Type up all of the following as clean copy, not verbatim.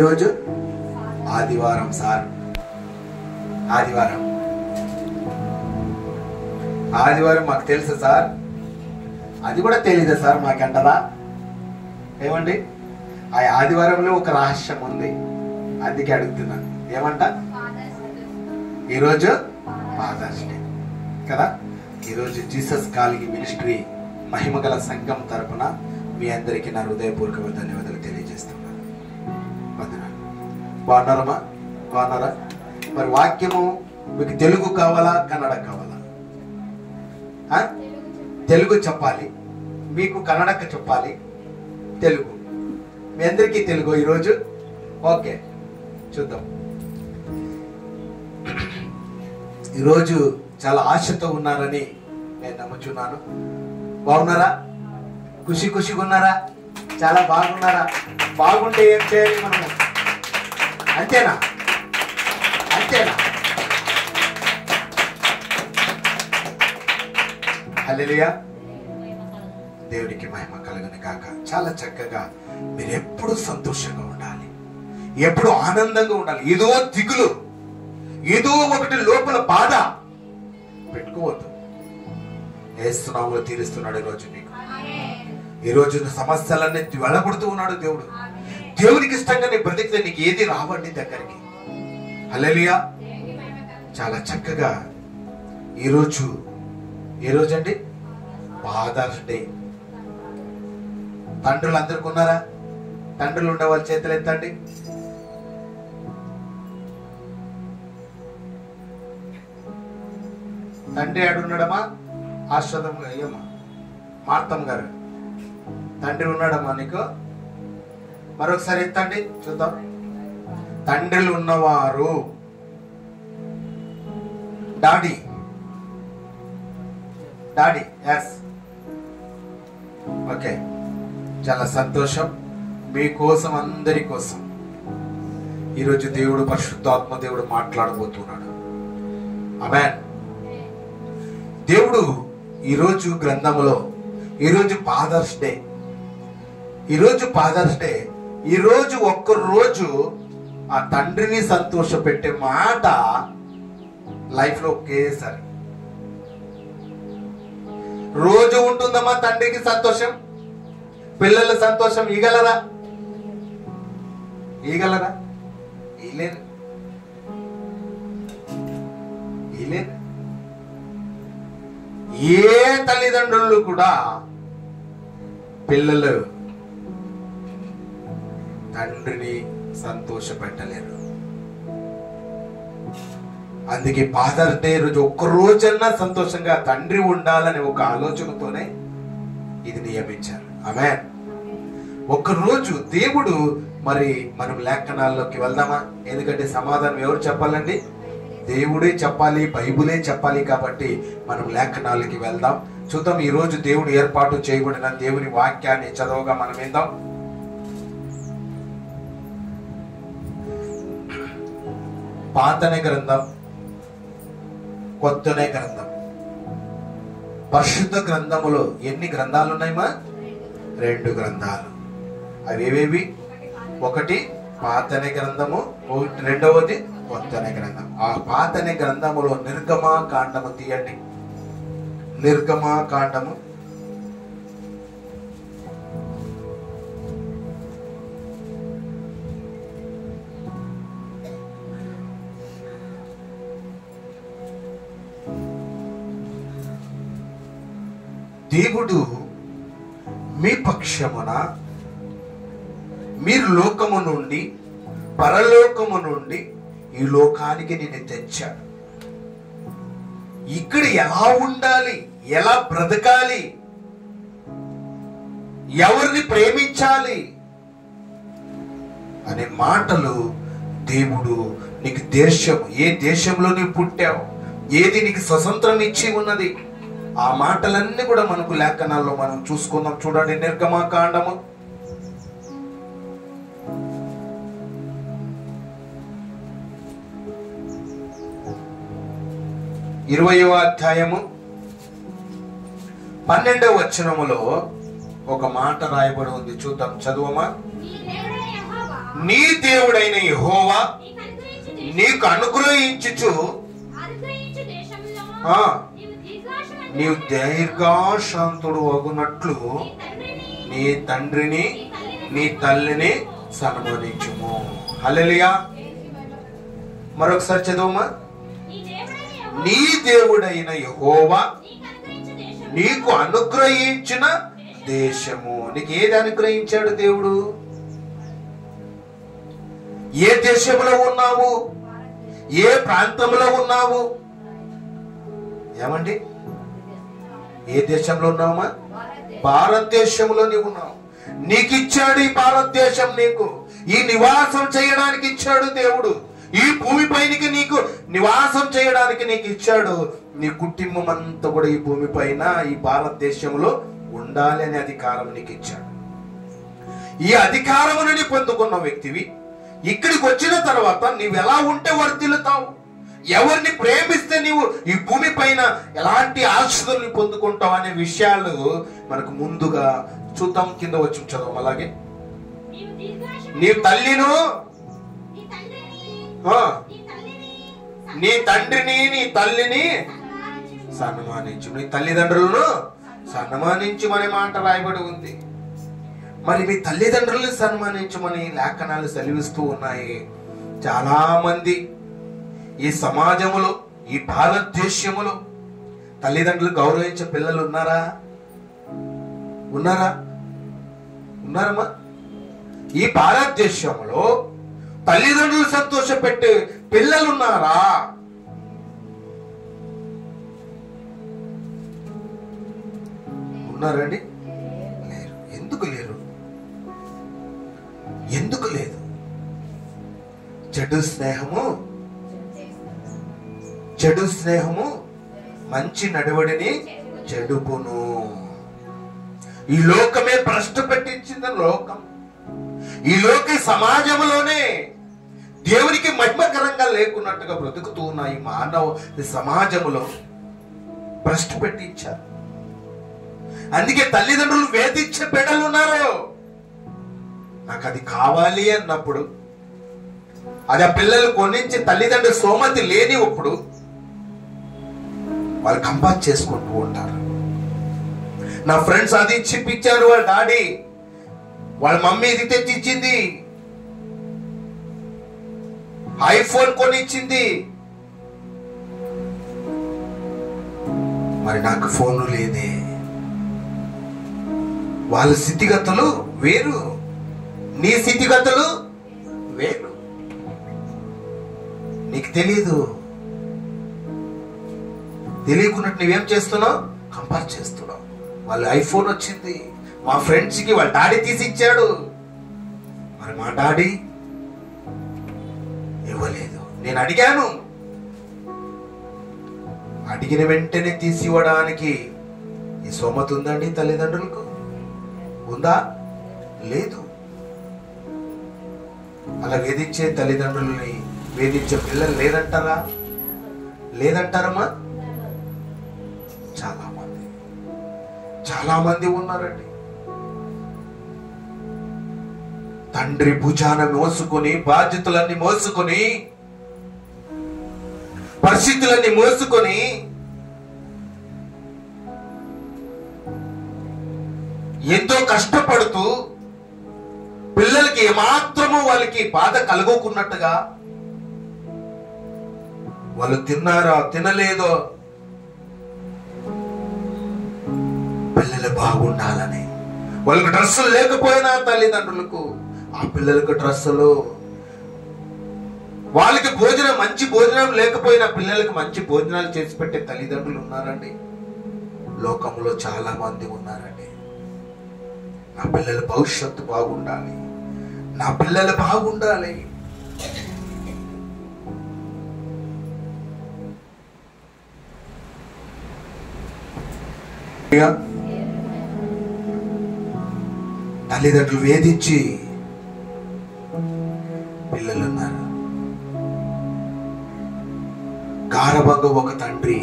రోజు ఆదివారం సార్. ఆదివారం మాకు తెలుసు సార్. అది కూడా తెలీదా సార్ మాకంటదా? ఏమండి, ఆ ఆదివారంలో ఒక రహస్యం ఉంది, అందుకే అడుగుతున్నాను. ఏమంట? ఈరోజు ఫాదర్స్ డే కదా. ఈరోజు జీసస్ కాలింగ్ మినిస్ట్రీ మహిమగల సంఘం తరపున మీ అందరికీ నా హృదయపూర్వక ధన్యవాదాలు తెలియజేస్తున్నాను. వందనాలు. బాగున్నారమ్మా? బాగున్నారా? మరి వాక్యము మీకు తెలుగు కావాలా, కన్నడ కావాలా? తెలుగు చెప్పాలి, మీకు కన్నడకు చెప్పాలి. తెలుగు మీ అందరికీ తెలుగు ఈరోజు. ఓకే, చూద్దాం. ఈరోజు చాలా ఆశతో ఉన్నారని నేను నమ్ముచున్నాను. బాగున్నారా? ఖుషిగా ఉన్నారా? చాలా బాగున్నారా? బాగుంటే ఏం చేయాలి మనము? అంతేనా? హల్లెలూయా. దేవుడికి మహిమ కలుగును గాక. చాలా చక్కగా మీరు ఎప్పుడు సంతోషంగా ఉండాలి, ఎప్పుడు ఆనందంగా ఉండాలి. ఏదో దిగులు, ఏదో ఒకటి లోపల బాధ పెట్టుకోవద్దు. యేసు నామములో తీరుస్తున్నాడు ఈరోజు నీకు. ఈరోజు సమస్యలన్నీ వెళ్ళగొడుతూ ఉన్నాడు దేవుడు. దేవునికి ఇష్టంగా నీ బ్రతికితే నీకు ఏది రావండి దగ్గరికి. హల్లెలూయా. చాలా చక్కగా ఈరోజు అండి ఫాదర్స్ డే. తండ్రులు అందరికి ఉన్నారా? తండ్రులు ఉండే వాళ్ళ చేతులు ఎత్తండి. తండ్రి ఆడున్నాడమ్మా? ఆశ్రదం అయ్యమ్మా, మార్తమ్మ గారు తండ్రి ఉన్నాడమ్మా నీకు? మరొకసారి ఎత్తండి చూద్దాం. తండ్రులు ఉన్నవారు, డాడీ ఎస్. ఓకే, చాలా సంతోషం. మీకోసం, అందరి కోసం ఈరోజు దేవుడు, పరిశుద్ధాత్మ దేవుడు మాట్లాడబోతున్నాడు. ఆమేన్. దేవుడు ఈరోజు గ్రంథములో, ఈరోజు ఫాదర్స్ డే. ఈరోజు ఒక్కరోజు ఆ తండ్రిని సంతోష పెట్టే మాట లైఫ్ లో ఒకేసారి రోజు ఉంటుందమ్మా. తండ్రికి సంతోషం, పిల్లల సంతోషం ఇగలరా? ఇలేరు. ఏ తల్లిదండ్రులు కూడా పిల్లలు తండ్రిని సంతోష పెట్టలేరు. అందుకే ఫాదర్స్ డే రోజు ఒక్క రోజన్నా సంతోషంగా తండ్రి ఉండాలని ఒక ఆలోచనతోనే ఇది నియమించారు. ఆమేన్. ఒక్కరోజు దేవుడు, మరి మనం లేఖనాల్లోకి వెళ్దామా? ఎందుకంటే సమాధానం ఎవరు చెప్పాలండి? దేవుడే చెప్పాలి, బైబులే చెప్పాలి. కాబట్టి మనం లేఖనాలకి వెళ్దాం. చూద్దాం. ఈ రోజు దేవుడు ఏర్పాటు చేయబడిన దేవుని వాక్యాన్ని చదవగా మనం విందాం. పాతనే గ్రంథం, కొత్తనే గ్రంథం. పరిశుద్ధ గ్రంథములో ఎన్ని గ్రంథాలు ఉన్నాయమ్మా? 2 గ్రంథాలు. అవి ఏవేవి? ఒకటి పాతనే గ్రంథము, రెండవది కొత్తనే గ్రంథం. ఆ పాతనే గ్రంథములో నిర్గమకాండము తీయండి. నిర్గమకాండము దేవుడు మీ పక్షమున, మీరు లోకము నుండి, పరలోకము నుండి ఈ లోకానికి నిన్ను తెచ్చాడు. ఇక్కడ ఎలా ఉండాలి, ఎలా బ్రతకాలి, ఎవరిని ప్రేమించాలి అనే మాటలు దేవుడు నీకు దేశం, ఏ దేశంలో నీవు పుట్టావు, ఏది నీకు స్వతంత్రం ఇచ్చి ఉన్నది, ఆ మాటలన్నీ కూడా మనకు లేఖనాల్లో మనం చూసుకుందాం. చూడండి, నిర్గమకాండము 20వ అధ్యాయము 12వ వచనములో ఒక మాట రాయబడి ఉంది. చూద్దాం, చదువమా. నీ దేవుడైన యెహోవా నీకు అనుగ్రహించుచు నీవు దీర్ఘశాంతుడు అగునట్లు నీ తండ్రిని నీ తల్లిని సన్మానించుము. హల్లెలూయా. మరొకసారి చదువుమా. నీ దేవుడైన యెహోవా నీకు అనుగ్రహించిన దేశము. నీకు ఏది అనుగ్రహించాడు దేవుడు? ఏ దేశంలో ఉన్నావు? ఏ ప్రాంతంలో ఉన్నావు? ఏమండి, ఏ దేశంలో ఉన్నావమ్మా? భారతదేశంలో నీవు ఉన్నావు. నీకు ఇచ్చాడు ఈ భారతదేశం. నీకు ఈ నివాసం చేయడానికి ఇచ్చాడు దేవుడు. ఈ భూమిపైనకి నీకు నివాసం చేయడానికి నీకు ఇచ్చాడు. నీ కుటుంబం అంతా కూడా ఈ భూమిపైన ఈ భారతదేశంలో ఉండాలి అనే అధికారం నీకు ఇచ్చాడు. ఈ అధికారమును నీ పొందుకున్న వ్యక్తివి. ఇక్కడికి వచ్చిన తర్వాత నీవు ఎలా ఉంటే వర్ధిల్లుతావు, ఎవరిని ప్రేమిస్తే నీవు ఈ భూమి పైన ఎలాంటి ఆశీర్వాదాలను పొందుకుంటావు అనే విషయాలు మనకు ముందుగా చూద్దాం. కింద వచ్చి చదువు. అలాగే నీ తల్లిను నీ తండ్రిని నీ తల్లిని సన్మానించు, నీ తల్లిదండ్రులను సన్మానించుమనే మాట రాయబడి ఉంది. మరి మీ తల్లిదండ్రులను సన్మానించమని లేఖనాలు సెలవిస్తూ ఉన్నాయి. చాలా మంది ఈ సమాజంలో, ఈ భారతదేశంలో తల్లిదండ్రులు గౌరవించే పిల్లలు ఉన్నారా? ఉన్నారా? ఉన్నారమ్మా? ఈ భారతదేశంలో తల్లిదండ్రులు సంతోషపెట్టే పిల్లలు ఉన్నారా? ఉన్నారండి? లేరు. ఎందుకు లేరు? ఎందుకు లేదు? చెడు స్నేహము మంచి నడవడిని చెడుపును. ఈ లోకమే భ్రష్టు పెట్టించింది. లోకం, ఈ లోక సమాజంలోనే దేవునికి మహిమకరంగా లేకున్నట్టుగా బ్రతుకుతూ ఉన్న ఈ మానవ సమాజంలో భ్రష్టు పెట్టించారు. అందుకే తల్లిదండ్రులు వేధించే బిడ్డలు ఉన్నారు. నాకు అది కావాలి అన్నప్పుడు, అది ఆ పిల్లలు కొనించి తల్లిదండ్రులు సోమతి లేనిప్పుడు వాళ్ళు కంపేర్ చేసుకుంటూ ఉంటారు. నా ఫ్రెండ్స్ అది ఇచ్చిపించారు, వాళ్ళ డాడీ, వాళ్ళ మమ్మీ ఇది తెచ్చిచ్చింది, ఐఫోన్ కొనిచ్చింది, మరి నాకు ఫోన్ లేదే. వాళ్ళ స్థితిగతులు వేరు, నీ స్థితిగతులు వేరు. నీకు తెలీదు. తెలియకున్నట్టు నువ్వేం చేస్తున్నావు? కంపేర్ చేస్తున్నావు. వాళ్ళు ఐఫోన్ వచ్చింది, మా ఫ్రెండ్స్ కి వాళ్ళ డాడీ తీసి ఇచ్చాడు, మరి మా డాడీ ఇవ్వలేదు. నేను అడిగాను, అడిగిన వెంటనే తీసి ఇవ్వడానికి ఈ సోమత ఉందండి తల్లిదండ్రులకు? ఉందా? లేదు. అలా వేధించే తల్లిదండ్రులని వేధించే పిల్లలు లేదంటారా? లేదంటారమ్మా? చాలా మంది ఉన్నారండి. తండ్రి భుజాన మోసుకొని, బాధ్యతలన్నీ మోసుకొని, పరిస్థితులన్నీ మోసుకొని ఎంతో కష్టపడుతూ పిల్లలకి ఏమాత్రము వాళ్ళకి బాధ కలుగుకున్నట్టుగా, వాళ్ళు తిన్నారా తినలేదో, పిల్లలు బాగుండాలని, వాళ్ళకి డ్రెస్సులు లేకపోయినా తల్లిదండ్రులకు ఆ పిల్లలకు డ్రెస్సులు, వాళ్ళకి భోజనం, మంచి భోజనం లేకపోయినా పిల్లలకు మంచి భోజనాలు చేసి పెట్టే తల్లిదండ్రులు ఉన్నారండి. లోకంలో చాలా మంది ఉన్నారండి. నా పిల్లల భవిష్యత్తు బాగుండాలి, నా పిల్లలు బాగుండాలి. తల్లిదండ్రులు వేధించి పిల్లలున్నారు. గారబంగా ఒక తండ్రి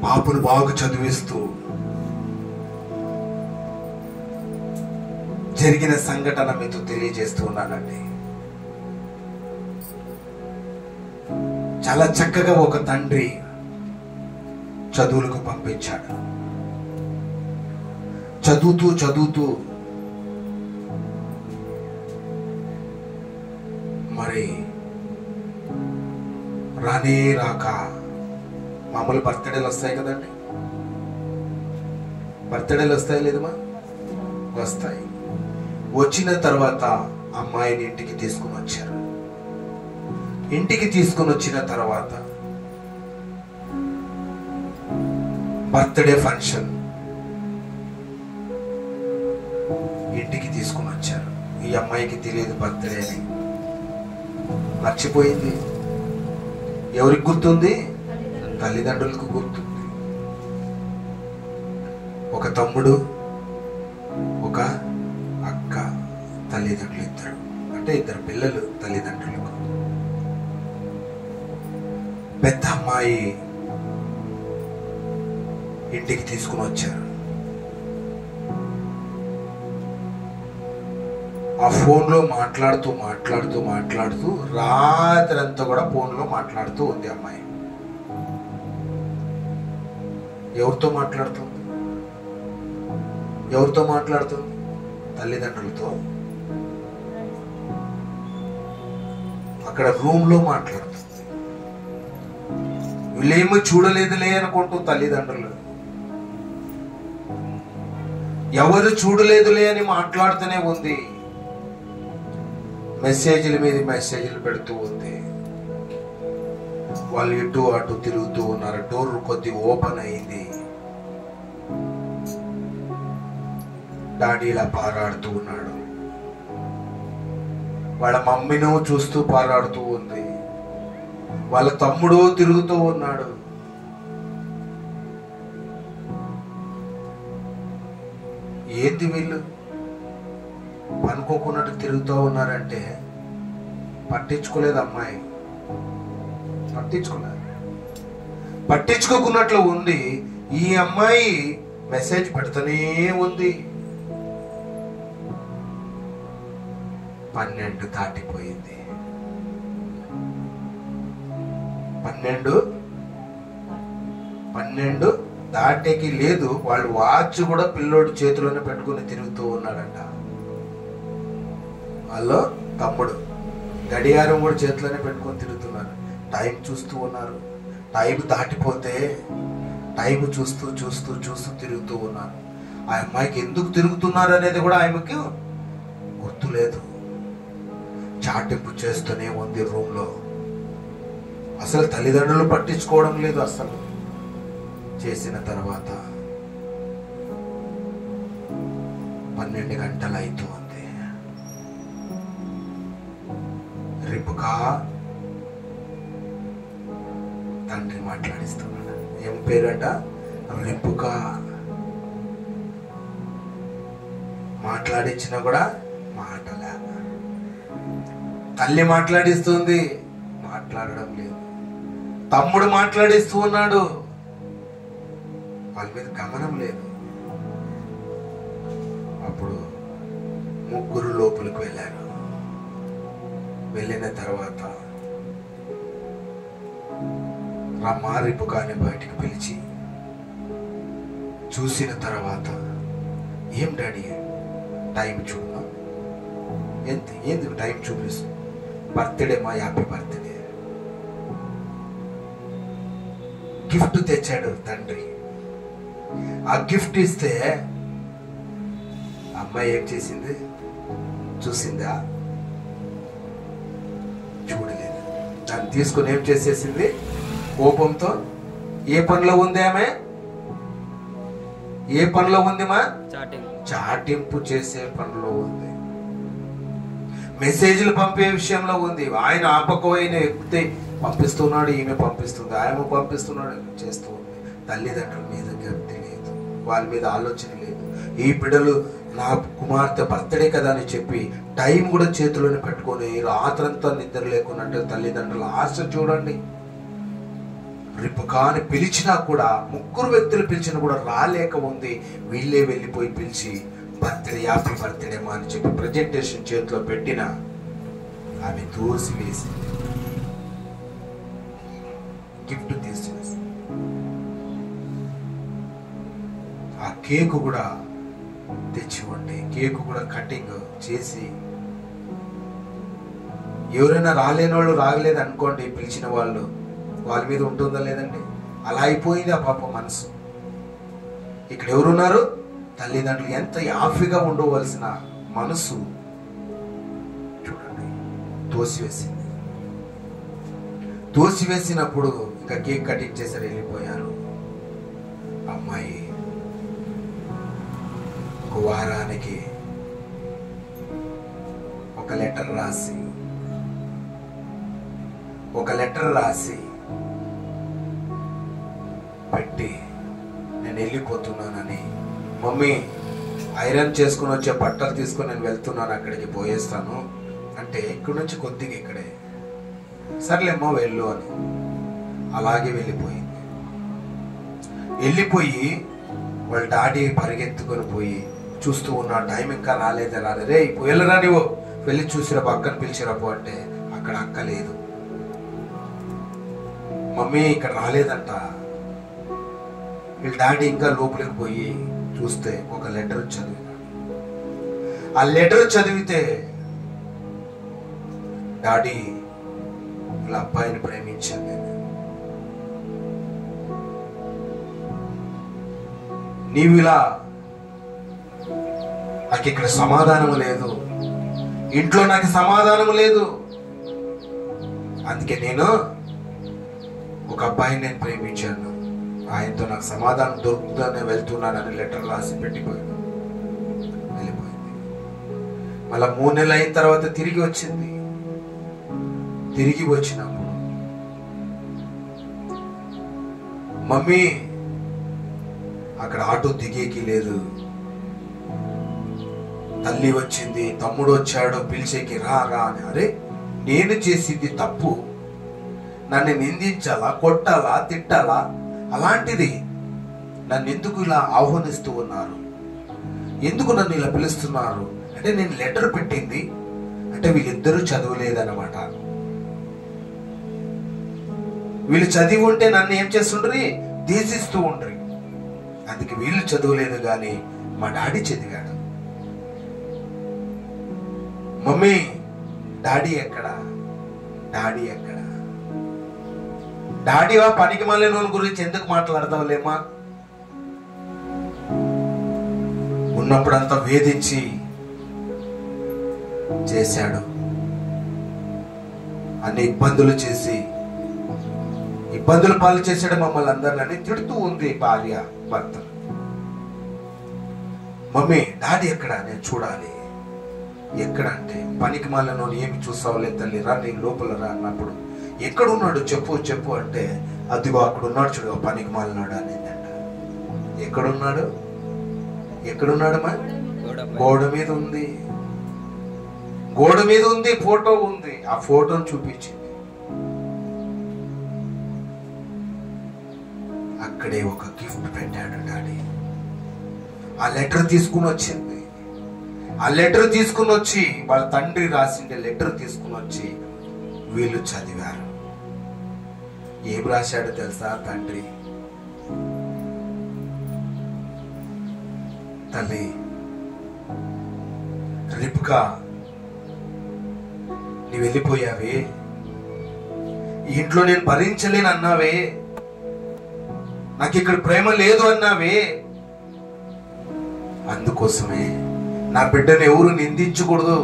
పాపను బాగా చదివిస్తూ జరిగిన సంఘటన మీతో తెలియజేస్తూ ఉన్నానండి. చాలా చక్కగా ఒక తండ్రి చదువులకు పంపించాడు. చదువుతూ మరి రానే రాక మామూలు బర్త్డేలు వస్తాయి కదండి, బర్త్డేలు వస్తాయి లేదమ్మా, వస్తాయి. వచ్చిన తర్వాత అమ్మాయిని ఇంటికి తీసుకుని వచ్చారు. ఇంటికి తీసుకుని వచ్చిన తర్వాత బర్త్డే ఫంక్షన్ ఇంటికి తీసుకుని వచ్చారు. ఈ అమ్మాయికి తెలియదు బర్త్డే అని, మర్చిపోయింది. ఎవరికి గుర్తుంది? తల్లిదండ్రులకు గుర్తుంది. ఒక తమ్ముడు, ఒక అక్క, తల్లిదండ్రులు ఇద్దరు, అంటే ఇద్దరు పిల్లలు తల్లిదండ్రులకు. పెద్ద అమ్మాయి ఇంటికి తీసుకుని వచ్చారు. ఆ ఫోన్లో మాట్లాడుతూ రాత్రంతా కూడా ఫోన్లో మాట్లాడుతూ ఉంది అమ్మాయి. ఎవరితో మాట్లాడుతుంది? తల్లిదండ్రులతో. అక్కడ రూమ్ లో మాట్లాడుతుంది. వీళ్ళేమో చూడలేదులే అనుకుంటూ తల్లిదండ్రులు, ఎవరు చూడలేదులే అని మాట్లాడుతూనే ఉంది. మెసేజ్ల మీద మెసేజ్లు పెడుతూ ఉంది. వాళ్ళు ఇటు అటు తిరుగుతూ ఉన్నారు. డోర్ కొద్ది ఓపెన్ అయింది. డాడీ ఇలా పారాడుతూ ఉన్నాడు. వాళ్ళ మమ్మీను చూస్తూ పారాడుతూ ఉంది. వాళ్ళ తమ్ముడు తిరుగుతూ ఉన్నాడు. ఏంటి వీళ్ళు పనుకోకున్నట్టు తిరుగుతూ ఉన్నారంటే పట్టించుకోలేదు అమ్మాయి, పట్టించుకోకున్నట్లు ఉంది. ఈ అమ్మాయి మెసేజ్ పెడుతూనే ఉంది. 12 దాటిపోయింది. 12 దాటేకి లేదు. వాళ్ళు వాచ్ కూడా పిల్లోడు చేతిలోనే పెట్టుకుని తిరుగుతూ ఉన్నాడంట. వాళ్ళు తమ్ముడు గడియారం కూడా చేతిలోనే పెట్టుకొని తిరుగుతున్నారు. టైం చూస్తూ ఉన్నారు. టైం దాటిపోతే టైం చూస్తూ తిరుగుతూ ఉన్నారు. ఆ అమ్మాయికి ఎందుకు తిరుగుతున్నారు అనేది కూడా ఆమెకి గుర్తులేదు. చాటింపు చేస్తూనే ఉంది రూమ్ లో. అసలు తల్లిదండ్రులు పట్టించుకోవడం లేదు. అసలు చేసిన తర్వాత 12 గంటలు అవుతూ ఉంది. రిపుకా తండ్రి మాట్లాడిస్తున్నాడు. ఏం పేరట? రిపుకా. మాట్లాడించినా కూడా మాటలే. తల్లి మాట్లాడిస్తుంది, మాట్లాడడం లేదు. తమ్ముడు మాట్లాడిస్తూ ఉన్నాడు, వాళ్ళ మీద గమనం లేదు. అప్పుడు ముగ్గురు లోపలికి వెళ్ళారు. వెళ్ళిన తర్వాత రమ్మా రిపుకాని బయటికి పిలిచి చూసిన తర్వాత, ఏం డాడీ టైం చూడనా? ఎందుకు టైం చూపిస్తుంది? బర్త్డే మా హ్యాపీ బర్త్డే. గిఫ్ట్ తెచ్చాడు తండ్రి. ఆ గిఫ్ట్ ఇస్తే అమ్మాయి ఏం చేసింది? చూసిందా? చూడలేదు. దాన్ని తీసుకుని ఏం చేసేసింది? కోపంతో. ఏ పనిలో ఉంది ఆమె? ఏ పనిలో ఉంది మా? చాటింపు చేసే పనిలో ఉంది. మెసేజ్లు పంపే విషయంలో ఉంది. ఆయన ఆపకపోయిన ఎక్కితే పంపిస్తున్నాడు, ఈమె పంపిస్తుంది, ఆయన పంపిస్తున్నాడు, చేస్తూ ఉంది. తల్లిదండ్రుల మీద గట్టి లేదు, వాళ్ళ మీద ఆలోచన లేదు. ఈ బిడ్డలు నా కుమార్తె బర్త్డే కదా అని చెప్పి టైం కూడా చేతిలోనే పెట్టుకొని రాత్రంతా నిద్ర లేకున్నట్టు తల్లిదండ్రుల ఆశ చూడండి. రిపుకాని పిలిచినా కూడా, ముగ్గురు వ్యక్తులు పిలిచినా కూడా రాలేక ఉంది. వీళ్ళే వెళ్ళిపోయి పిలిచి బర్త్డే, హ్యాపీ బర్త్డే మా అని చెప్పి ప్రజెంటేషన్ చేతిలో పెట్టిన ఆమె తోసివేసి గిఫ్ట్ తీసివేసి ఆ కేకు కూడా తెచ్చి ఉండి కేకు కూడా కటింగ్ చేసి, ఎవరైనా రాలేని వాళ్ళు రాగలేదు అనుకోండి, పిలిచిన వాళ్ళు వాళ్ళ మీద ఉంటుందా లేదండి? అలా అయిపోయింది ఆ పాప మనసు. ఇక్కడ ఎవరున్నారు? తల్లిదండ్రులు. ఎంత హ్యాపీగా ఉండవలసిన మనసు చూడండి తోసివేసింది. తోసివేసినప్పుడు ఇంకా కేక్ కటింగ్ చేశారు, వెళ్ళిపోయారు. అమ్మాయి ఒక వారానికి ఒక లెటర్ రాసి పెట్టి నేను వెళ్ళిపోతున్నానని, మమ్మీ ఐరన్ చేసుకుని వచ్చే బట్టలు తీసుకొని నేను వెళ్తున్నాను, అక్కడికి పోయేస్తాను అంటే, ఇక్కడి నుంచి కొద్దిగా ఇక్కడే, సర్లేమ్మా వెళ్ళు అని అలాగే వెళ్ళిపోయింది. వెళ్ళిపోయి వాళ్ళ డాడీ పరిగెత్తుకొని పోయి చూస్తూ ఉన్నా, టైం ఇంకా రాలేదే, రే వెళ్ళరా నీవు, వెళ్ళి చూసిరా, అక్కని పిలిచిరాపో అంటే అక్కడ అక్క లేదు. మమ్మీ ఇక్కడ రాలేదంట. వీళ్ళ డాడీ ఇంకా లోపలికి పోయి చూస్తే ఒక లెటర్ చదివినాడు. ఆ లెటర్ చదివితే డాడీ ఇలా అబ్బాయిని ప్రేమించాను నేను, నీవు ఇలా, నాకు ఇక్కడ సమాధానం లేదు, ఇంట్లో నాకు సమాధానం లేదు, అందుకే నేను ఒక అబ్బాయిని నేను ప్రేమించాను, ఆయనతో నాకు సమాధానం దొరుకుతుందని వెళ్తున్నానని లెటర్ రాసి వెళ్ళిపోయింది. మళ్ళా 3 నెలలు అయిన తర్వాత తిరిగి వచ్చింది. తిరిగి వచ్చినప్పుడు మమ్మీ అక్కడ ఆటో దిగేకి లేదు, తల్లి వచ్చింది, తమ్ముడు వచ్చాడు పిలిచేకి రా అని. అరే నేను చేసింది తప్పు, నన్ను నిందించాలా, కొట్టాలా, తిట్టాలా? అలాంటిది నన్ను ఎందుకు ఇలా ఆహ్వానిస్తూ ఉన్నారు, ఎందుకు నన్ను ఇలా పిలుస్తున్నారు అంటే, నేను లెటర్ పెట్టింది అంటే వీళ్ళిద్దరూ చదవలేదన్నమాట. వీళ్ళు చదివి ఉంటే నన్ను ఏం చేస్తుండ్రి, దేశిస్తూ ఉండ్రి. అందుకే వీళ్ళు చదవలేదు, కానీ మా డాడీ చదివాడు. మమ్మీ డాడీ ఎక్కడ, డాడీ ఎక్కడ? డాడీవా పనికి మాలిన గురించి ఎందుకు మాట్లాడతావులేమ్మా? ఉన్నప్పుడంతా వేధించి చేశాడు, అన్ని ఇబ్బందులు చేసి ఇబ్బందులు పాలు చేశాడు మమ్మల్ని అందరినీ తిడుతూ ఉంది భార్య భర్త. మమ్మీ డాడీ ఎక్కడ, నేను చూడాలి. ఎక్కడ అంటే, పనికి మాలిన ఏమి చూస్తావులే తల్లి, రా నీ లోపల రా అన్నప్పుడు, ఎక్కడున్నాడు చెప్పు అంటే, అదిగో అక్కడ ఉన్నాడు చూడు పనికి మాలినాడు అనేదంట. ఎక్కడున్నాడు మా గోడ మీద ఉంది, గోడ మీద ఉంది, ఫోటో ఉంది. ఆ ఫోటోను చూపించింది. అక్కడే ఒక గిఫ్ట్ పెట్టాడు డాడీ. ఆ లెటర్ తీసుకుని వచ్చింది. ఆ లెటర్ తీసుకుని వచ్చి వాళ్ళ తండ్రి రాసిండే లెటర్ తీసుకుని వచ్చి వీళ్ళు చదివారు. ఏం రాశాడో తెలుసా తండ్రి? తల్లి రిబ్కా, నీ వెళ్ళిపోయావే, ఈ ఇంట్లో నేను భరించలేను అన్నావే, నాకు ఇక్కడ ప్రేమ లేదు అన్నావే, అందుకోసమే నా బిడ్డను ఎవరు నిందించకూడదు,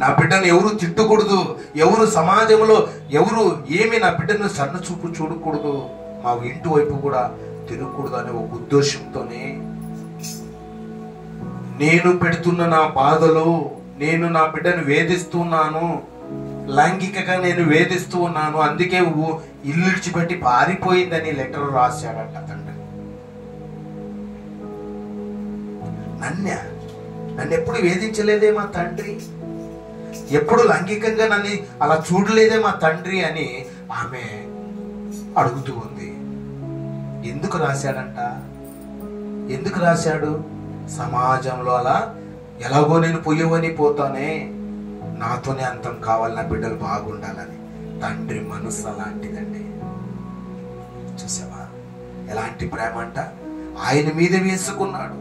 నా బిడ్డను ఎవరు తిట్టకూడదు, ఎవరు సమాజంలో ఎవరు ఏమి నా బిడ్డను సన్న చూపు చూడకూడదు, మా ఇంటి వైపు కూడా తినకూడదు అనే ఒక ఉద్దేశంతోనే నేను పెడుతున్న నా బాధలో నేను నా బిడ్డను వేధిస్తున్నాను, లైంగికంగా నేను వేధిస్తూ ఉన్నాను, అందుకే ఇల్లు విడిచిపెట్టి పారిపోయిందని లెటర్ రాశాడంట తండ్రి. నన్ను ఎప్పుడు వేధించలేదే మా తండ్రి, ఎప్పుడు లైంగికంగా నన్ను అలా చూడలేదే మా తండ్రి అని ఆమె అడుగుతూ ఉంది. ఎందుకు రాశాడంట? ఎందుకు రాశాడు? సమాజంలో అలా ఎలాగో నేను పొయ్యవని పోతానే, నాతోనే అంతం కావాలి, నా బిడ్డలు బాగుండాలని. తండ్రి మనసు అలాంటిదండి. చూసావా ఎలాంటి ప్రేమ అంట? ఆయన మీద వేసుకున్నాడు.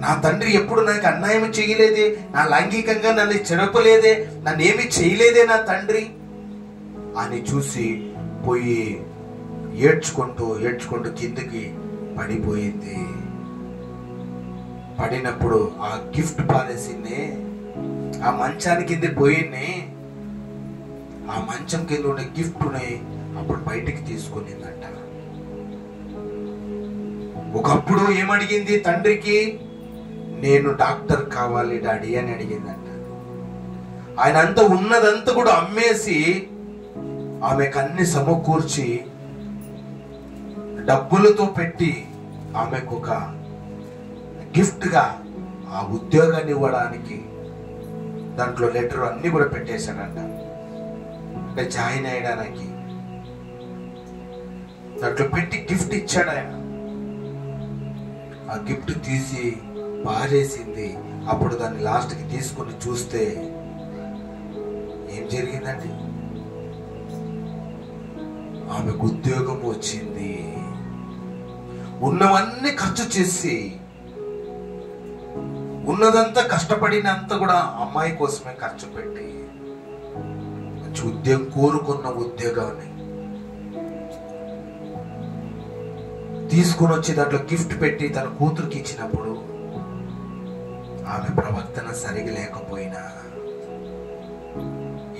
నా తండ్రి ఎప్పుడు నాకు అన్యాయం చేయలేదే, నా లైంగికంగా నన్ను చెరపలేదే, నన్ను ఏమి చేయలేదే నా తండ్రి అని చూసి పోయి ఏడ్చుకుంటూ ఏడ్చుకుంటూ కిందకి పడిపోయింది. పడినప్పుడు ఆ గిఫ్ట్ పారేసింది, ఆ మంచానికి కింద పోయింది. ఆ మంచం కింద ఉండే గిఫ్ట్ని అప్పుడు బయటికి తీసుకునిందంట. ఒకప్పుడు ఏమడిగింది తండ్రికి? నేను డాక్టర్ కావాలి డాడీ అని అడిగిందంట. ఆయన అంతా ఉన్నదంతా కూడా అమ్మేసి ఆమెకు అన్ని సమకూర్చి డబ్బులతో పెట్టి ఆమెకు ఒక గిఫ్ట్ గా ఆ ఉద్యోగాన్ని ఇవ్వడానికి దాంట్లో లెటర్ అన్ని కూడా పెట్టేశాడంట. అంటే జాయిన్ అయ్యడానికి దాంట్లో పెట్టి గిఫ్ట్ ఇచ్చాడు ఆయన. ఆ గిఫ్ట్ తీసి పారేసింది. అప్పుడు దాన్ని లాస్ట్కి తీసుకుని చూస్తే ఏం జరిగిందండి? ఆమెకు ఉద్యోగం వచ్చింది. ఉన్నవన్నీ ఖర్చు చేసి ఉన్నదంతా కష్టపడినంత కూడా అమ్మాయి కోసమే ఖర్చు పెట్టి మంచి ఉద్యోగం, కోరుకున్న ఉద్యోగాన్ని తీసుకుని వచ్చి దాంట్లో గిఫ్ట్ పెట్టి తన కూతురికి ఇచ్చినప్పుడు ఆమె ప్రవర్తన సరిగా లేకపోయినా,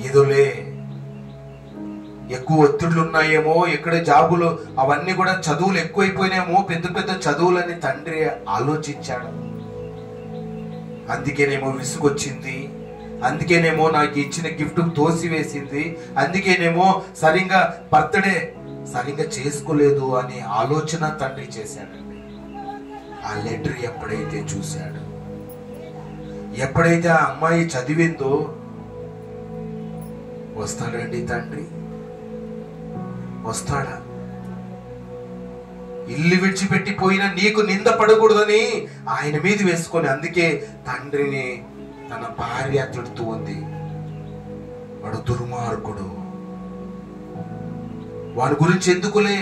ఏదోలే ఎక్కువ ఒత్తిళ్లు ఉన్నాయేమో, ఎక్కడ జాబులు అవన్నీ కూడా చదువులు ఎక్కువైపోయినాయేమో, పెద్ద పెద్ద చదువులని తండ్రి ఆలోచించాడు. అందుకేనేమో విసుగొచ్చింది, అందుకేనేమో నాకు ఇచ్చిన గిఫ్ట్ తోసివేసింది, అందుకేనేమో సరిగా బర్త్డే సరిగా చేసుకోలేదు అని ఆలోచన తండ్రి చేశాడండి. ఆ లెటర్ ఎప్పుడైతే చూశాడు, ఎప్పుడైతే ఆ అమ్మాయి చదివిందో, వస్తాడండి తండ్రి, వస్తాడా? ఇల్లు విడిచిపెట్టి పోయినా నీకు నింద పడకూడదని ఆయన మీద వేసుకొని, అందుకే తండ్రిని తన భార్య తిడుతూ ఉంది, వాడు దుర్మార్గుడు, వాడి గురించి ఎందుకులే,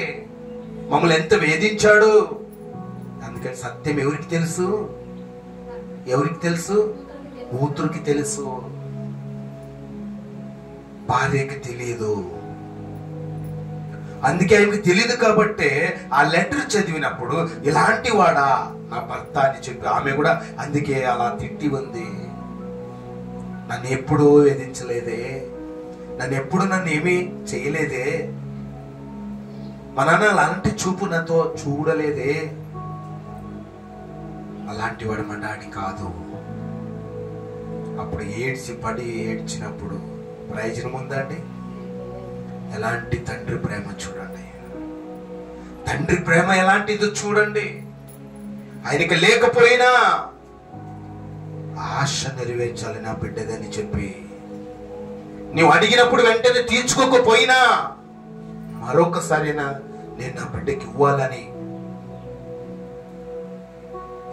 మమ్మల్ని ఎంత వేధించాడు. అందుకని సత్యం ఎవరికి తెలుసు? ఎవరికి తెలుసు? కూతురికి తెలుసు, భార్యకి తెలియదు. అందుకే ఆయనకి తెలియదు కాబట్టే ఆ లెటర్ చదివినప్పుడు ఇలాంటి వాడా నా భర్త అని చెప్పి ఆమె కూడా అందుకే అలా తిట్టి ఉంది. నన్ను ఎప్పుడూ వేధించలేదే, నన్ను ఏమీ చేయలేదే, మా నాన్న అలాంటి చూపు నాతో చూడలేదే, అలాంటి వాడు మా డాడీ కాదు. అప్పుడు ఏడ్చినప్పుడు ప్రయోజనం ఉందండి? ఎలాంటి తండ్రి ప్రేమ చూడండి, తండ్రి ప్రేమ ఎలాంటిదో చూడండి. ఆయనకి లేకపోయినా ఆశ నెరవేర్చాలి నా బిడ్డదని చెప్పి, నీవు అడిగినప్పుడు వెంటనే తీర్చుకోకపోయినా మరొకసారైనా నేను నా బిడ్డకి ఇవ్వాలని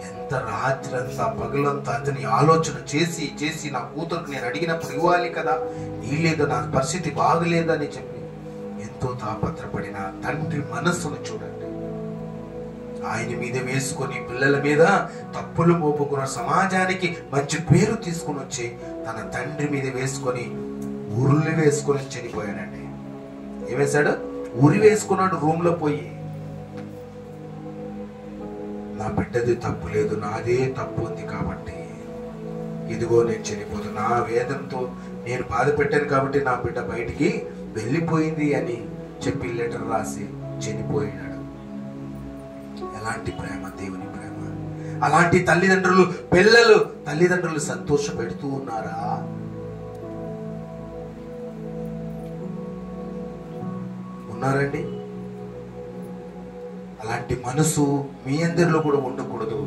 ఎంత రాత్రంతా పగలంతా అతని ఆలోచన చేసి చేసి నా కూతురుకు నేను అడిగినప్పుడు ఇవ్వాలి కదా, నీ లేదు, నా పరిస్థితి బాగలేదని చెప్పి ఎంతో తాపత్రపడిన తండ్రి మనస్సును చూడండి. ఆయన మీద వేసుకొని పిల్లల మీద తప్పులు మోపుకున్న సమాజానికి మంచి పేరు తీసుకుని వచ్చి తన తండ్రి మీద వేసుకొని ఉరులు వేసుకొని చనిపోయాడండి. ఏం వేశాడు? ఉరి వేసుకున్నాడు రూమ్ లో పోయి. నా బిడ్డది తప్పు లేదు, నాదే తప్పు ఉంది కాబట్టి ఇదిగో నేను చనిపోతున్నా, నా వేదంతో నేను బాధ పెట్టాను కాబట్టి నా బిడ్డ బయటికి వెళ్ళిపోయింది అని చెప్పి లెటర్ రాసి చనిపోయినాడు. ఎలాంటి ప్రేమ, దేవుని ప్రేమ. అలాంటి తల్లిదండ్రులు సంతోష పెడుతూ ఉన్నారా? ఉన్నారండి? అలాంటి మనసు మీ అందరిలో కూడా ఉండకూడదు.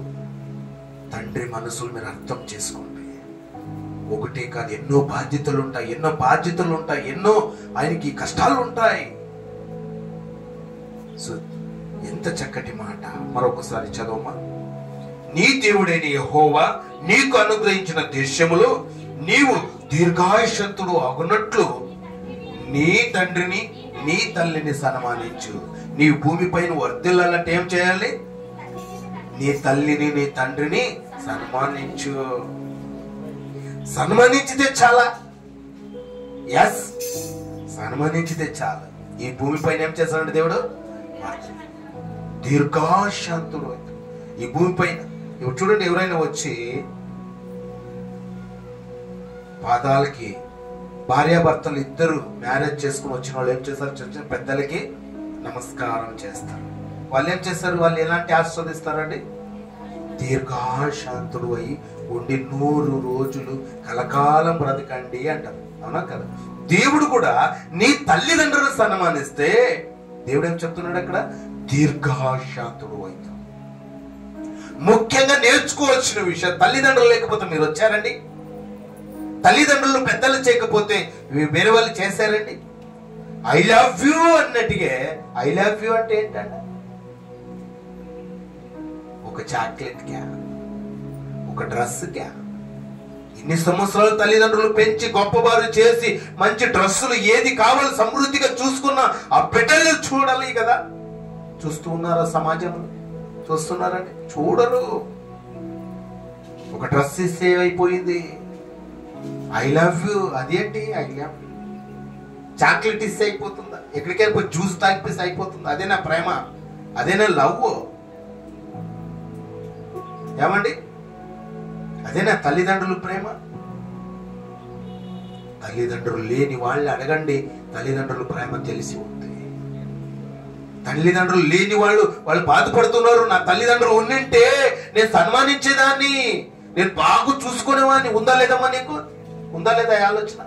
తండ్రి మనసులు మీరు అర్థం చేసుకోండి. ఒకటే కాదు, ఎన్నో బాధ్యతలు ఉంటాయి, ఎన్నో ఆయనకి కష్టాలు ఉంటాయి. సో ఎంత చక్కటి మాట. మరొకసారి చదవమా. నీ దేవుడైన యెహోవా నీకు అనుగ్రహించిన దేశములో నీవు దీర్ఘాయుష్యంతుడు అగునట్లు నీ తండ్రిని నీ తల్లిని సన్మానించు. నీ భూమిపైన వర్ధిల్లాలంటే ఏం చేయాలి? నీ తల్లిని నీ తండ్రిని సన్మానించు. సన్మానించితే చాలా. ఎస్, సన్మానించితే చాలా. ఈ భూమిపైన ఏం చేస్తాడు దేవుడు? దీర్ఘాశాంతుడు. ఈ భూమిపైన ఇప్పుడు చూడండి, ఎవరైనా వచ్చి పాదాలకి, భార్యాభర్తలు ఇద్దరు మ్యారేజ్ చేసుకుని వచ్చిన వాళ్ళు ఏం చేస్తారు? చిన్న పెద్దలకి నమస్కారం చేస్తారు. వాళ్ళు ఏం చేస్తారు? వాళ్ళు ఎలాంటి ఆస్వాదిస్తారండి? దీర్ఘాశాంతుడు అయి ఉండి 100 రోజులు కలకాలం బ్రతకండి అంటారు. అవునా కదా? దేవుడు కూడా నీ తల్లిదండ్రులను సన్మానిస్తే దేవుడు ఏం చెప్తున్నాడు అక్కడ? దీర్ఘాశాంతుడు అవుతాం. ముఖ్యంగా నేర్చుకోవాల్సిన విషయం, తల్లిదండ్రులు లేకపోతే మీరు వచ్చారండి? తల్లిదండ్రులు పెద్దలు చేయకపోతే వేరే వాళ్ళు చేశారండి? ఐ లవ్ యూ అన్నట్టుగా. ఐ లవ్ యూ అంటే ఏంటంట? ఒక చాక్లెట్ క్యా, ఒక డ్రెస్ క్యా. ఇన్ని సంవత్సరాలు తల్లిదండ్రులు పెంచి గొప్పవారు చేసి మంచి డ్రెస్సులు ఏది కావాలి సమృద్ధిగా చూసుకున్న ఆ బిడ్డలు చూడాలి కదా. చూస్తూ ఉన్నారా? సమాజంలో చూస్తున్నారండి? చూడరు. ఒక డ్రెస్ ఇస్తే అయిపోయింది. ఐ లవ్ యూ అదేంటి? I love you. చాక్లెట్ ఇస్తే అయిపోతుందా? ఎక్కడికైనా పోయి జ్యూస్ తాగిపిస్తే అయిపోతుందా? అదేనా ప్రేమ? అదేనా లవ్? ఏమండి? అదేనా తల్లిదండ్రులు ప్రేమ? తల్లిదండ్రులు లేని వాళ్ళు అడగండి, తల్లిదండ్రులు ప్రేమ తెలిసి ఉంది. తల్లిదండ్రులు లేని వాళ్ళు బాధపడుతున్నారు. నా తల్లిదండ్రులు ఉన్నంటే నేను సన్మానించేదాన్ని, నేను బాగా చూసుకునేవాడిని. ఉందా లేదమ్మా? నీకు ఉందా లేదా ఆలోచన?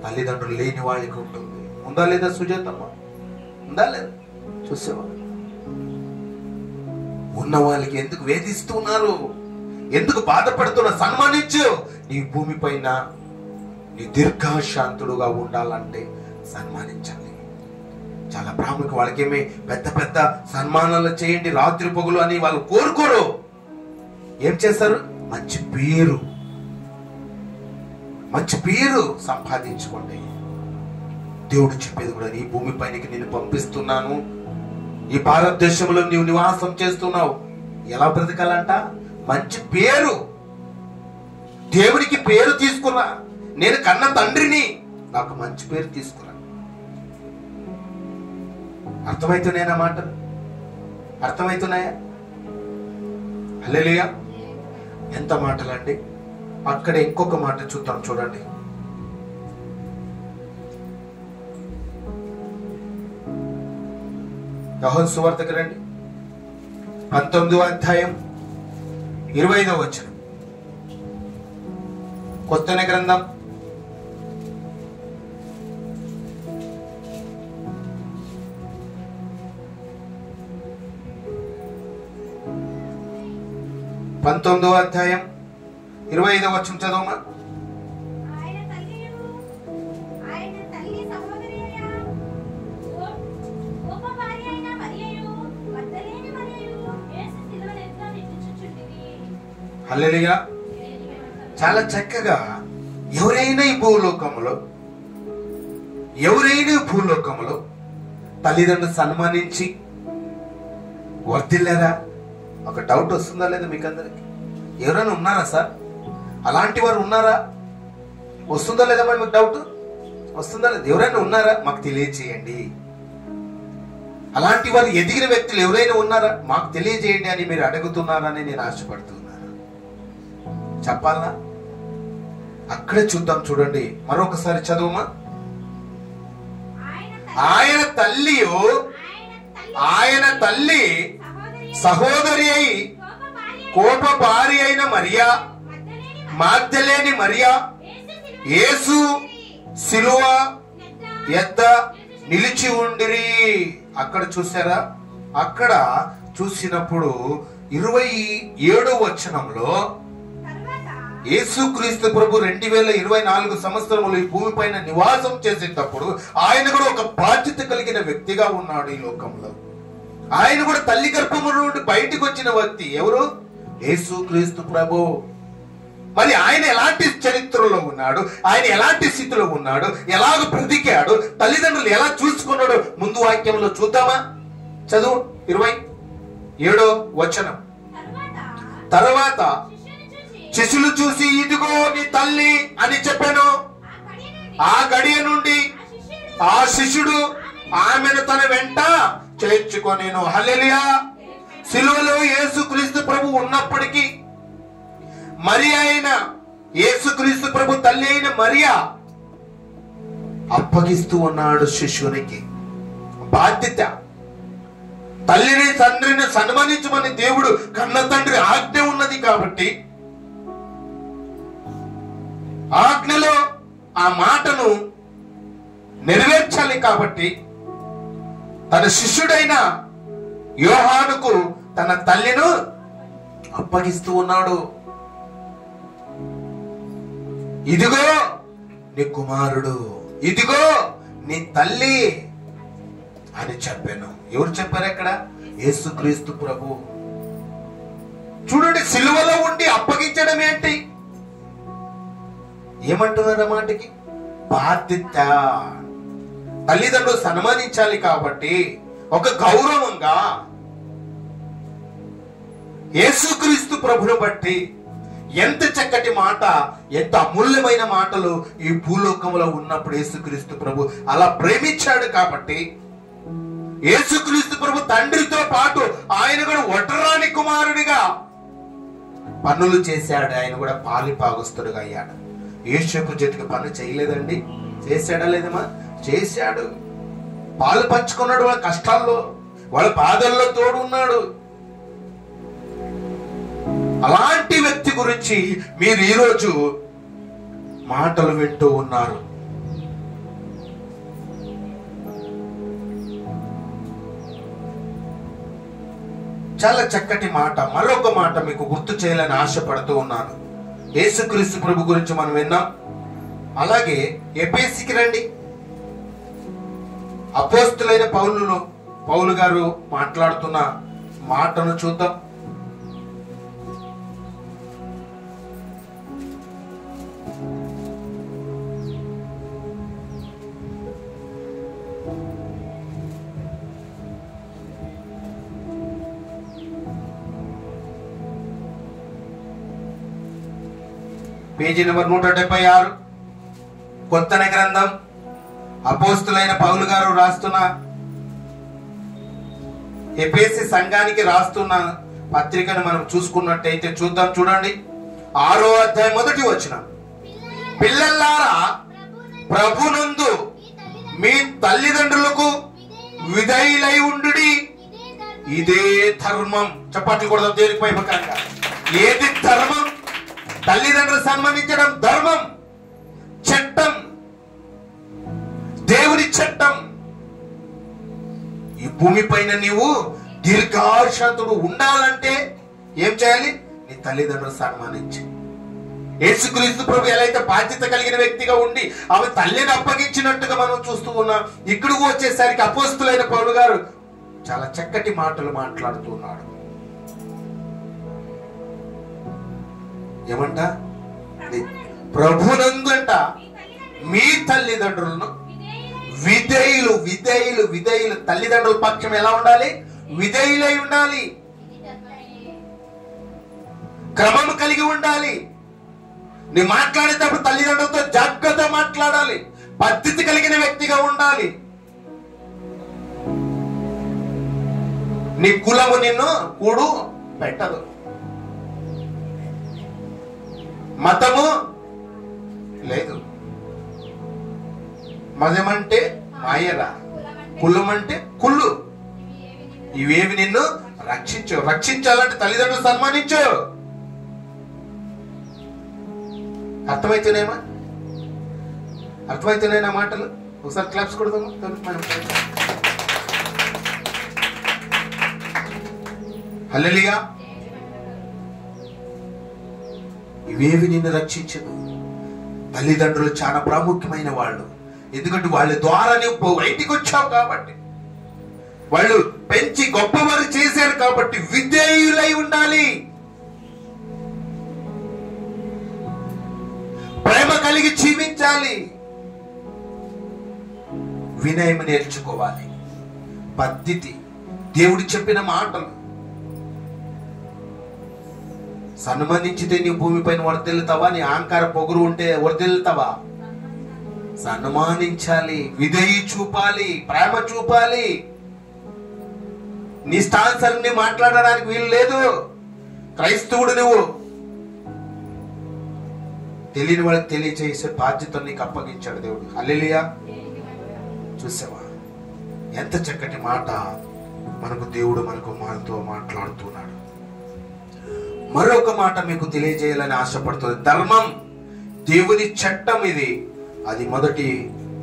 తల్లిదండ్రులు లేని వాళ్ళకి ఉంటుంది. ఉందా లేదా సుజాతమ్మ? ఉందా లేదా? చూసేవా? ఉన్న వాళ్ళకి ఎందుకు వేధిస్తున్నారు? ఎందుకు బాధపడుతున్నా? సన్మానించు. నీ భూమి పైన నీ దీర్ఘశాంతుడుగా ఉండాలంటే సన్మానించాలి. చాలా ప్రాముఖ్యం. వాళ్ళకేమి పెద్ద పెద్ద సన్మానాలు చేయండి రాత్రి పొగులు అని వాళ్ళు కోరుకోరు. ఏం చేస్తారు? మంచి పేరు సంపాదించుకోండి. దేవుడు చెప్పేది కూడా, నీ భూమి పైనకి నేను పంపిస్తున్నాను, ఈ భారతదేశంలో నీవు నివాసం చేస్తున్నావు. ఎలా బ్రతకాలంట? మంచి పేరు. దేవునికి పేరు తీసుకున్నా. నేను కన్న తండ్రిని, నాకు మంచి పేరు తీసుకున్నా. అర్థమవుతున్నాయా మాటలు? అర్థమవుతున్నాయా? హల్లెలూయా. ఎంత మాటలండి. అక్కడ ఇంకొక మాట చూద్దాం, చూడండి. యోహాను సువార్తకి రండి, 19వ అధ్యాయం 25వ వచనం. కొత్త గ్రంథం 19వ అధ్యాయం 25వ వచనం చదవమా. హల్లెలూయా. చాలా చక్కగా ఎవరైనా ఈ భూలోకంలో తల్లిదండ్రులు సన్మానించి వర్ధిల్లారా? ఒక డౌట్ వస్తుందా లేదా మీకు అందరికి? ఎవరైనా ఉన్నారా సార్? అలాంటి వారు ఉన్నారా? వస్తుందా లేదా మరి మీకు డౌట్? వస్తుందా లేదా? ఎవరైనా ఉన్నారా? మాకు తెలియజేయండి. అలాంటి వారు ఎదిగిన వ్యక్తులు ఎవరైనా ఉన్నారా? మాకు తెలియజేయండి అని మీరు అడుగుతున్నారని నేను ఆశపడుతున్నాను. చెప్పాలా? అక్కడే చూద్దాం, చూడండి. మరొకసారి చదువుమా. ఆయన తల్లి సహోదరి అయి కోప భార్య అయిన మరియా, మగ్దలేని మరియా, యేసు సిలువ ఎద్ద నిలిచి ఉండిరి. అక్కడ చూసారా? అక్కడ చూసినప్పుడు 27వ వచనంలో యేసుక్రీస్తు ప్రభు 2024 సంవత్సరములు ఈ భూమి పైన నివాసం చేసేటప్పుడు ఆయన కూడా ఒక బాధ్యత కలిగిన వ్యక్తిగా ఉన్నాడు ఈ లోకంలో. ఆయన కూడా తల్లి గర్భము నుండి బయటికి వచ్చిన వ్యక్తి ఎవరు? యేసుక్రీస్తు ప్రభు. మరి ఆయన ఎలాంటి చరిత్రలో ఉన్నాడు, ఆయన ఎలాంటి స్థితిలో ఉన్నాడు, ఎలాగ బ్రతికాడు, తల్లిదండ్రులు ఎలా చూసుకున్నాడు ముందు వాక్యంలో చూద్దామా? చదువు 27వ వచనం. తర్వాత శిష్యులు చూసి ఇదిగో నీ తల్లి అని చెప్పాను. ఆ గడియ నుండి ఆ శిష్యుడు ఆమెను తన వెంట చేర్చుకొనేను. హల్లెలూయా. సిలువలో యేసుక్రీస్తు ప్రభు ఉన్నప్పటికీ మరియా అయిన యేసుక్రీస్తు ప్రభు తల్లి అయిన మరియా అప్పగిస్తూ ఉన్నాడు శిష్యునికి బాధ్యత. తల్లిని తండ్రిని సన్మానించమని దేవుడు కన్న తండ్రి ఆజ్ఞ ఉన్నది కాబట్టి ఆజ్ఞలో ఆ మాటను నెరవేర్చాలి కాబట్టి తన శిష్యుడైన యోహానుకు తన తల్లిను అప్పగిస్తూ ఉన్నాడు. ఇదిగో నీ కుమారుడు, ఇదిగో నీ తల్లి అని చెప్పాను. ఎవరు చెప్పారు అక్కడ? యేసుక్రీస్తు ప్రభు. చూడండి, సిలువలో ఉండి అప్పగించడం ఏంటి? ఏమంటున్నారు ఆ మాటకి? బాధ్యత. తల్లిదండ్రులు సన్మానించాలి కాబట్టి ఒక గౌరవంగా యేసుక్రీస్తు ప్రభును బట్టి ఎంత చక్కటి మాట, ఎంత అమూల్యమైన మాటలు ఈ భూలోకంలో ఉన్నప్పుడు యేసుక్రీస్తు ప్రభు అలా ప్రేమించాడు కాబట్టి యేసుక్రీస్తు ప్రభు తండ్రితో పాటు ఆయన కూడా ఒట్టరాని కుమారుడిగా పనులు చేశాడు. ఆయన కూడా పాలిపాగస్తుడుగా అయ్యాడు. యేసు చేతికి పనులు చేయలేదండి? చేశాడా లేదమ్మా? చేశాడు. పాలు పంచుకున్నాడు. వాళ్ళ కష్టాల్లో, వాళ్ళ బాధల్లో తోడు ఉన్నాడు. అలాంటి వ్యక్తి గురించి మీరు ఈరోజు మాటలు వింటూ ఉన్నారు. చాలా చక్కటి మాట. మరొక మాట మీకు గుర్తు చేయాలని ఆశపడుతూ ఉన్నాను. యేసుక్రీస్తు ప్రభు గురించి మనం విన్నాం. అలాగే ఎఫెసీకి రండి. అపోస్తలులైన పౌలు గారు మాట్లాడుతున్న మాటను చూద్దాం. పేజీ నెంబర్ 176, కొత్తన గ్రంథం. అపోస్తలులైన పౌలు గారు రాస్తున్న, ఎఫెసీ సంఘానికి రాస్తున్న పత్రికను మనం చూసుకున్నట్టయితే చూద్దాం. చూడండి, 6వ అధ్యాయం 1వ వచనం. పిల్లలారా, ప్రభునందు మీ తల్లిదండ్రులకు విధేయులై ఉండుడి, ఇదే ధర్మం. చప్పట్లు కొడదాం దేవునికి మహిమకరంగా. ఏది ధర్మం? తల్లిదండ్రులు సన్మానించడం ధర్మం, చట్టం, దేవుని చట్టం. ఈ భూమి పైన నీవు దీర్ఘాయుష్మంతుడు ఉండాలంటే ఏం చేయాలి? నీ తల్లిదండ్రులు సన్మానించి. యేసుక్రీస్తు ప్రభు ఎలా అయితే బాధ్యత కలిగిన వ్యక్తిగా ఉండి ఆమె తల్లిని అప్పగించినట్టుగా మనం చూస్తూ ఉన్నాం. ఇక్కడికి వచ్చేసరికి అపోస్తలులైన పౌలు గారు చాలా చక్కటి మాటలు మాట్లాడుతున్నాడు. ఏమంట? ప్రభునందు అంట మీ తల్లిదండ్రులను విధేయులు, విధేయులు, విధేయులు. తల్లిదండ్రుల పక్షం ఎలా ఉండాలి? విధేయులై ఉండాలి, క్రమం కలిగి ఉండాలి. నీ మాట్లాడేటప్పుడు తల్లిదండ్రులతో జాగ్రత్తగా మాట్లాడాలి, పద్ధతి కలిగిన వ్యక్తిగా ఉండాలి. నీ కులము నిన్ను కూడు పెట్టదు, మతము లేదు. మతమంటే మాయరా, కులం అంటే కుళ్ళు. ఇవేవి నిన్ను రక్షించు. రక్షించాలంటే తల్లిదండ్రులు సన్మానించు. అర్థమైతేనేమా? అర్థమైతేనేనా మాటలు? ఒకసారి క్లాప్స్ కొడదాము. హల్లెలూయా. ఇవేవి నిన్ను రక్షించదు. తల్లిదండ్రులు చాలా ప్రాముఖ్యమైన వాళ్ళు. ఎందుకంటే వాళ్ళ ద్వారా నువ్వు బయటికి వచ్చావు కాబట్టి. వాళ్ళు పెంచి గొప్పవారు చేశారు కాబట్టి విధేయులై ఉండాలి. ప్రేమ కలిగి జీవించాలి. వినయం నేర్చుకోవాలి. పద్ధతి, దేవుడు చెప్పిన మాటలు. సన్మానించితే నీ భూమిపైన వర్ధిల్లుతావా? నీ అహంకార పొగురు ఉంటే వర్ధిల్లుతావా? సన్మానించాలి, విధేయి చూపాలి, ప్రేమ చూపాలి. నీ స్థానాన్ని మాట్లాడడానికి వీలు లేదు. క్రైస్తవుడు నువ్వు. తెలియని వాళ్ళకి తెలియచేసే బాధ్యత నీకు అప్పగించాడు దేవుడు. హల్లెలూయా. చూసావా ఎంత చక్కటి మాట మనకు దేవుడు మనతో మాట్లాడుతున్నాడు. మరొక మాట మీకు తెలియజేయాలని ఆశపడుతుంది. ధర్మం దేవుని చట్టం ఇది. అది మొదటి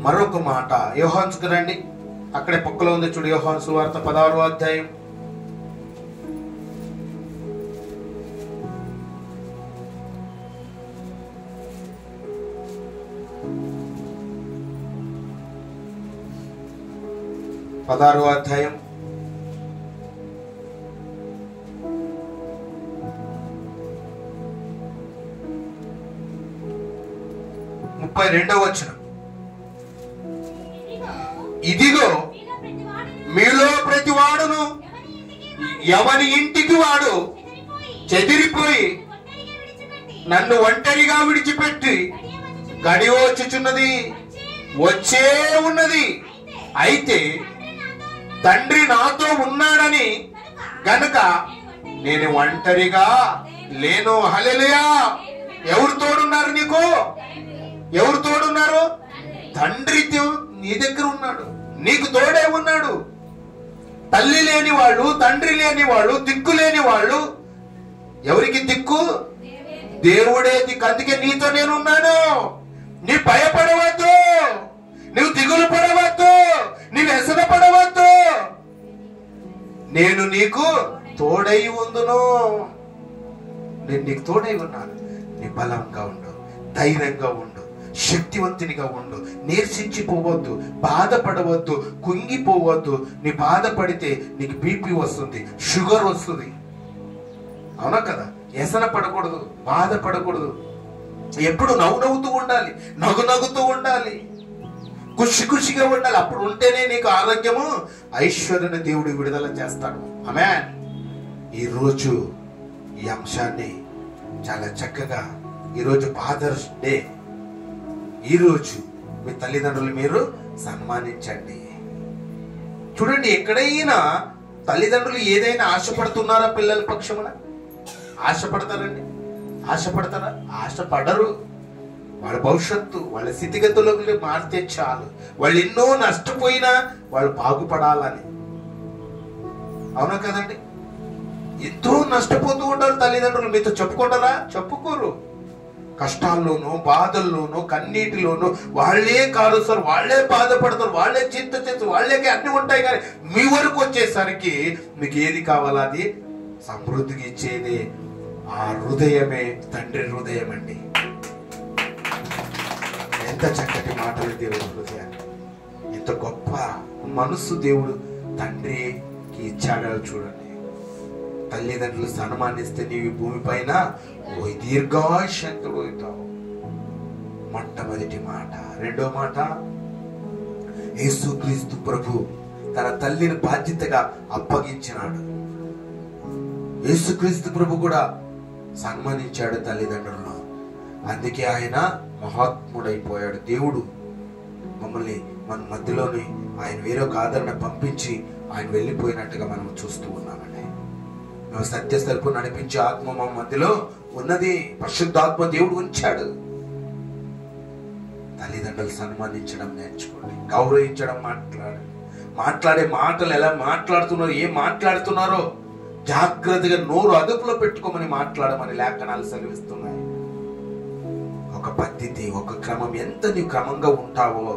మరొక మాట. యోహాను రండి, అక్కడే పక్కలో ఉంది చూడు. యోహాను సువార్త 16వ అధ్యాయం. పదారవ అధ్యాయం 32వ వచనం. ఇదిగో మీలో ప్రతి వాడును ఎవని ఇంటికి వాడు చెదిరిపోయి నన్ను ఒంటరిగా విడిచిపెట్టి గడియ వచ్చుచున్నది, వచ్చే ఉన్నది. అయితే తండ్రి నాతో ఉన్నాడని గనుక నేను ఒంటరిగా లేను. హల్లెలూయా. ఎవరు తోడున్నారు నీకు? ఎవరు తోడున్నారు? తండ్రి నీ దగ్గర ఉన్నాడు, నీకు తోడే ఉన్నాడు. తల్లి లేని వాళ్ళు, తండ్రి లేని వాళ్ళు, దిక్కు లేని వాళ్ళు. ఎవరికి దిక్కు? దేవుడే దిక్కు. అందుకే నీతో నేనున్నాను. నీ భయపడవద్దు, నువ్వు దిగులు పడవద్దు, నీవు వ్యసన పడవద్దు. నేను నీకు తోడై ఉందును. నేను నీకు తోడై ఉన్నాను. నీ బలంగా ఉండు, ధైర్యంగా ఉండు, శక్తివంతునిగా ఉండు. నీరసించిపోవద్దు, బాధపడవద్దు, కుంగిపోవద్దు. నీ బాధపడితే నీకు బీపీ వస్తుంది, షుగర్ వస్తుంది. అవునా కదా? వ్యసన పడకూడదు, బాధపడకూడదు. ఎప్పుడు నవ్వుతూ ఉండాలి, నవ్వుతూ ఉండాలి, ఖుషిగా ఉండాలి. అప్పుడు ఉంటేనే నీకు ఆరోగ్యము, ఐశ్వర్యాన్ని దేవుడు విడుదల చేస్తాడు. ఆమేన్. ఈరోజు ఈ అంశాన్ని చాలా చక్కగా, ఈరోజు ఫాదర్స్ డే, ఈరోజు మీ తల్లిదండ్రులు మీరు సన్మానించండి. చూడండి, ఎక్కడైనా తల్లిదండ్రులు ఏదైనా ఆశపడుతున్నారా? పిల్లల పక్షమున ఆశపడతారండి? ఆశపడతారా? ఆశపడరు. వాళ్ళ భవిష్యత్తు, వాళ్ళ స్థితిగతులకు మారితే చాలు. వాళ్ళు ఎన్నో నష్టపోయినా వాళ్ళు బాగుపడాలని. అవునా కదండి? ఎంతో నష్టపోతూ ఉంటారు తల్లిదండ్రులు. మీతో చెప్పుకుంటారా? చెప్పుకోరు. కష్టాల్లోనూ, బాధల్లోనూ, కన్నీటిలోనూ వాళ్ళే కారుస్తారు, వాళ్ళే బాధపడతారు, వాళ్ళే చింత చేస్తారు, వాళ్ళకి అన్ని ఉంటాయి. కానీ మీ వరకు వచ్చేసరికి మీకు ఏది కావాలో అది సమృద్ధిగా ఇచ్చేది ఆ హృదయమే తండ్రి హృదయం అండి. ఎంత చక్కటి మాటలు దేవుడు హృదయాన్ని, ఎంత గొప్ప మనస్సు దేవుడు తండ్రికి ఇచ్చాడో చూడండి. తల్లిదండ్రులు సన్మానిస్తే నీవు భూమి పైన దీర్ఘాయుష్యంతుడు అవుతావు. మొట్టమొదటి మాట. రెండో మాట, యేసుక్రీస్తు ప్రభు తన తల్లిని బాధ్యతగా అప్పగించినాడు. యేసుక్రీస్తు ప్రభు కూడా సన్మానించాడు తల్లిదండ్రులను. అందుకే ఆయన మహాత్ముడైపోయాడు. దేవుడు మమ్మల్ని మన మధ్యలోని ఆయన వేరొక ఆదరణ పంపించి ఆయన వెళ్ళిపోయినట్టుగా మనం చూస్తూ ఉన్నామండి. మేము సత్యస్థలకు నడిపించే ఆత్మ మా మధ్యలో ఉన్నది. పరిశుద్ధాత్మ దేవుడు ఉంచాడు. తల్లిదండ్రులు సన్మానించడం నేర్చుకోండి, గౌరవించడం. మాట్లాడే మాటలు ఎలా మాట్లాడుతున్నారో, ఏం మాట్లాడుతున్నారో జాగ్రత్తగా నోరు అదుపులో పెట్టుకోమని మాట్లాడమని లేఖనాలు సెలవిస్తున్నాయి. ఒక పద్ధతి, ఒక క్రమం. ఎంత నీవు క్రమంగా ఉంటావో,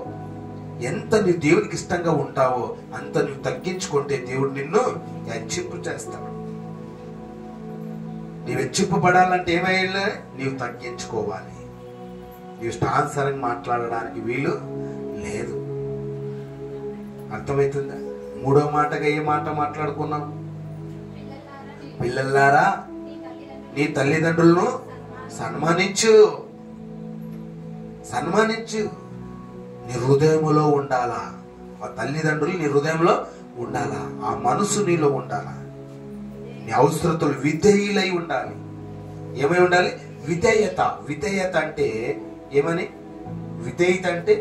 ఎంత నీవు దేవునికి ఇష్టంగా ఉంటావో అంత నువ్వు తగ్గించుకుంటే దేవుడు నిన్ను హెచ్చింపు చేస్తాడు. నీవు హెచ్చింపబడాలంటే ఏమైనా నీవు తగ్గించుకోవాలి. నీవు స్థానసరంగా మాట్లాడడానికి వీలు లేదు. అర్థమవుతుందా? మూడో మాటగా ఏ మాట మాట్లాడుకున్నాం? పిల్లలారా నీ తల్లిదండ్రులను సన్మానించు. సన్మానించు. నీ హృదయంలో ఉండాలా. ఆ తల్లిదండ్రులు నీ హృదయంలో ఉండాలా. ఆ మనసు నీలో ఉండాలా. నీ అవసరతలు విధేయులై ఉండాలి. ఏమై ఉండాలి? విధేయత. విధేయత అంటే ఏమని? విధేయత అంటే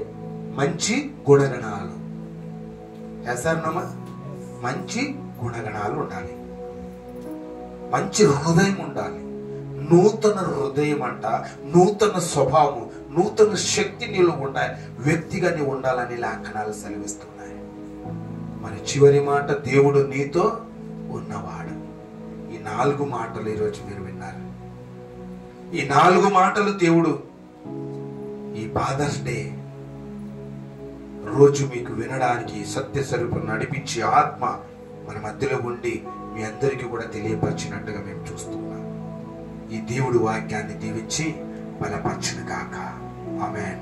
మంచి గుణగణాలు. చేస్తారమ్మా? మంచి గుణగణాలు ఉండాలి. మంచి హృదయం ఉండాలి. నూతన హృదయం అంట, నూతన స్వభావం, నూతన శక్తి నీలో ఉండాలి. వ్యక్తిగా నీ ఉండాలని లేఖనాలు సెలవిస్తున్నాయి. మరి చివరి మాట, దేవుడు నీతో ఉన్నవాడు. ఈ 4 మాటలు ఈరోజు మీరు విన్నారు. ఈ 4 మాటలు దేవుడు ఈ ఫాదర్స్ డే రోజు మీకు వినడానికి సత్య స్వరూపం నడిపించి ఆత్మ మన మధ్యలో ఉండి మీ అందరికీ కూడా తెలియపరిచినట్టుగా మేము చూస్తున్నాం. ఈ దేవుడు వాక్యాన్ని దీవించి బలపరచును గాక. ఆమేన్.